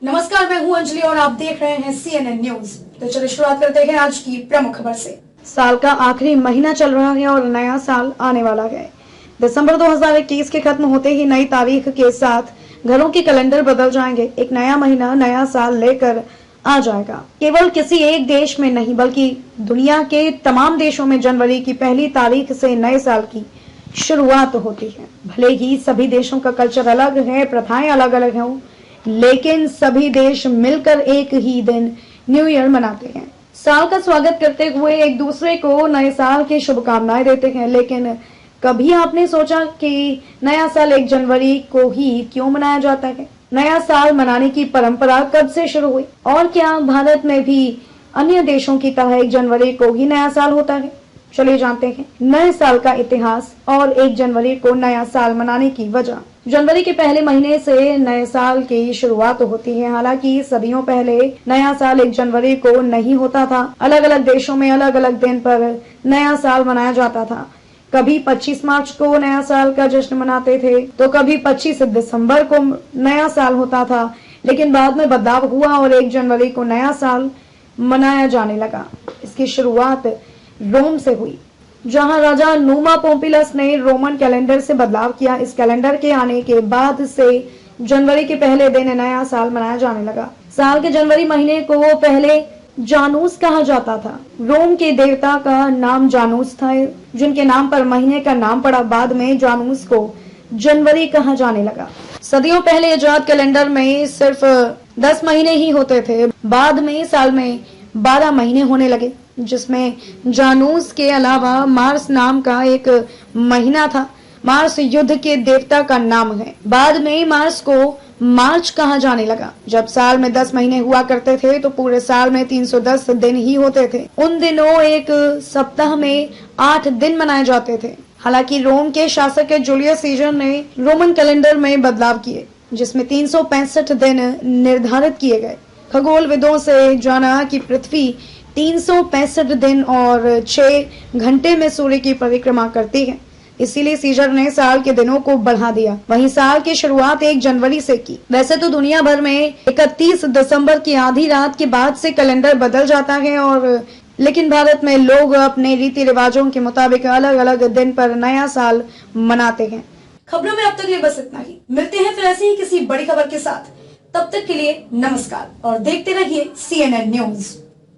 नमस्कार, मैं हूं अंजलि और आप देख रहे हैं CNN न्यूज। तो चलिए शुरुआत करते हैं आज की प्रमुख खबर से। साल का आखिरी महीना चल रहा है और नया साल आने वाला है। दिसंबर 2021 के खत्म होते ही नई तारीख के साथ घरों के कैलेंडर बदल जाएंगे। एक नया महीना नया साल लेकर आ जाएगा। केवल किसी एक देश में नहीं बल्कि दुनिया के तमाम देशों में जनवरी की पहली तारीख से नए साल की शुरुआत होती है। भले ही सभी देशों का कल्चर अलग है, प्रथाएं अलग अलग हों, लेकिन सभी देश मिलकर एक ही दिन न्यू ईयर मनाते हैं। साल का स्वागत करते हुए एक दूसरे को नए साल की शुभकामनाएं देते हैं। लेकिन कभी आपने सोचा कि नया साल 1 जनवरी को ही क्यों मनाया जाता है? नया साल मनाने की परंपरा कब से शुरू हुई और क्या भारत में भी अन्य देशों की तरह 1 जनवरी को ही नया साल होता है? चलिए जानते हैं नए साल का इतिहास और 1 जनवरी को नया साल मनाने की वजह। जनवरी के पहले महीने से नए साल की शुरुआत होती है। हालांकि सदियों पहले नया साल 1 जनवरी को नहीं होता था। अलग अलग देशों में अलग अलग दिन पर नया साल मनाया जाता था। कभी 25 मार्च को नया साल का जश्न मनाते थे तो कभी 25 दिसंबर को नया साल होता था। लेकिन बाद में बदलाव हुआ और 1 जनवरी को नया साल मनाया जाने लगा। इसकी शुरुआत रोम से हुई, जहां राजा नुमा पोम्पिलस ने रोमन कैलेंडर से बदलाव किया। इस कैलेंडर के आने के बाद से जनवरी के पहले दिन नया साल मनाया जाने लगा। साल के जनवरी महीने को पहले जानूस कहा जाता था। रोम के देवता का नाम जानूस था, जिनके नाम पर महीने का नाम पड़ा। बाद में जानूस को जनवरी कहा जाने लगा। सदियों पहले इजाद कैलेंडर में सिर्फ 10 महीने ही होते थे। बाद में साल में 12 महीने होने लगे, जिसमें जानूस के अलावा मार्स नाम का एक महीना था। मार्स युद्ध के देवता का नाम है। बाद में मार्स को मार्च कहा जाने लगा। जब साल में 10 महीने हुआ करते थे तो पूरे साल में 310 दिन ही होते थे। उन दिनों एक सप्ताह में 8 दिन मनाए जाते थे। हालांकि रोम के शासक जूलियस सीजर ने रोमन कैलेंडर में बदलाव किए, जिसमें 365 दिन निर्धारित किए गए। खगोलविदों से जाना कि पृथ्वी 365 दिन और 6 घंटे में सूर्य की परिक्रमा करती है। इसीलिए सीजर ने साल के दिनों को बढ़ा दिया। वहीं साल की शुरुआत 1 जनवरी से की। वैसे तो दुनिया भर में 31 दिसंबर की आधी रात के बाद से कैलेंडर बदल जाता है लेकिन भारत में लोग अपने रीति रिवाजों के मुताबिक अलग अलग दिन पर नया साल मनाते हैं। खबरों में अब तक ये बस इतना ही। मिलते हैं फिर ऐसी ही किसी बड़ी खबर के साथ। तब तक के लिए नमस्कार और देखते रहिए CNN न्यूज।